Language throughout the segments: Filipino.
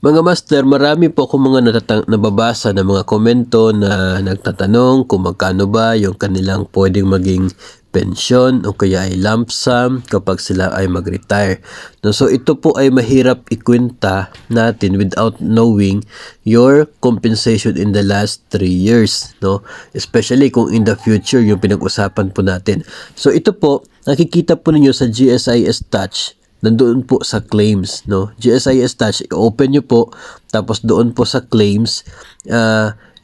Mga master, marami po akong mga nababasa na mga komento na nagtatanong kung magkano ba yung kanilang pwedeng maging pensyon o kaya ay lump sum kapag sila ay mag-retire. No, so ito po ay mahirap ikwenta natin without knowing your compensation in the last 3 years. No? Especially kung in the future yung pinag-usapan po natin. So ito po, nakikita po ninyo sa GSIS Touch, nandoon po sa claims, no? GSIS Touch, i-open nyo po, tapos doon po sa claims,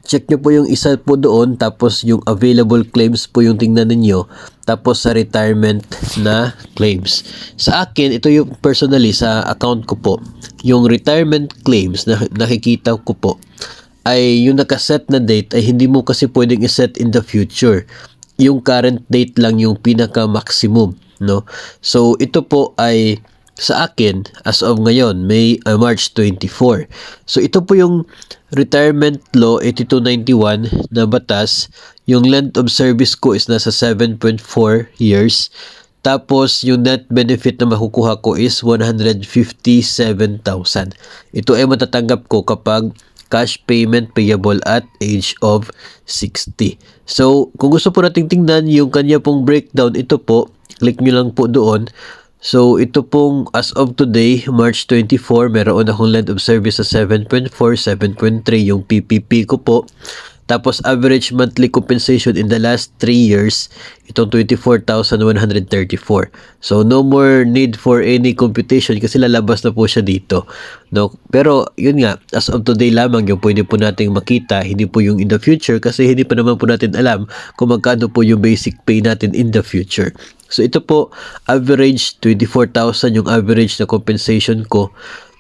check nyo po yung isa po doon, tapos yung available claims po yung tingnan ninyo, tapos sa retirement na claims. Sa akin, ito yung personally sa account ko po, yung retirement claims na nakikita ko po, ay yung nakaset na date ay hindi mo kasi pwedeng iset in the future. Yung current date lang yung pinaka-maximum, no? So ito po ay sa akin as of ngayon, March 24. So ito po yung Retirement Law 8291 na batas. Yung length of service ko is nasa 7.4 years. Tapos yung net benefit na makukuha ko is 157,000. Ito ay matatanggap ko kapag cash payment payable at age of 60. So, kung gusto po nating tingnan yung kanya pong breakdown, ito po, click nyo lang po doon. So, ito pong as of today, March 24, meron akong length of service sa 7.4, 7.3 yung PPP ko po. Tapos, average monthly compensation in the last 3 years, itong 24,134. So, no more need for any computation kasi lalabas na po siya dito. No? Pero, yun nga, as of today lamang yung pwede po nating makita, hindi po yung in the future kasi hindi pa naman po natin alam kung magkano po yung basic pay natin in the future. So, ito po, average 24,000 yung average na compensation ko.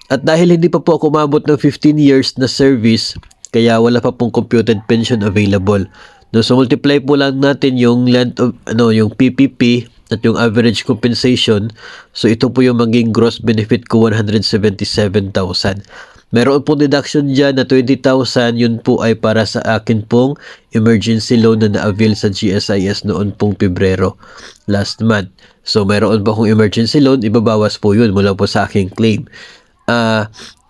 At dahil hindi pa po ako umabot ng 15 years na service, kaya wala pa pong computed pension available. No, so multiply po lang natin yung length of yung PPP at yung average compensation. So ito po yung maging gross benefit ko, 177,000. Meron pong deduction dyan na 20,000, yun po ay para sa akin pong emergency loan na na-avail sa GSIS noon pong Pebrero last month. So meron pa akong emergency loan, ibabawas po yun mula po sa aking claim.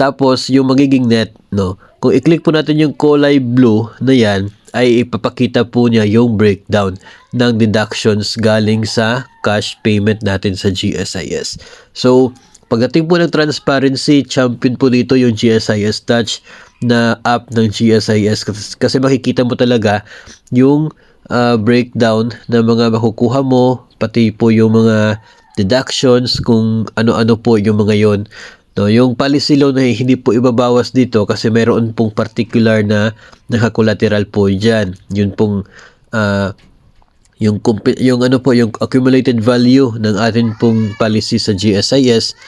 Tapos yung magiging net, no, kung i-click po natin yung kulay blue na yan, ay ipapakita po niya yung breakdown ng deductions galing sa cash payment natin sa GSIS. So, pagdating po ng transparency, champion po dito yung GSIS Touch na app ng GSIS kasi makikita mo talaga yung breakdown ng mga makukuha mo, pati po yung mga deductions, kung ano-ano po yung mga yon. No, yung policy loan na hindi po ibabawas dito kasi mayroon pong particular na naka-collateral po diyan. Yun pong yung accumulated value ng atin pong policy sa GSIS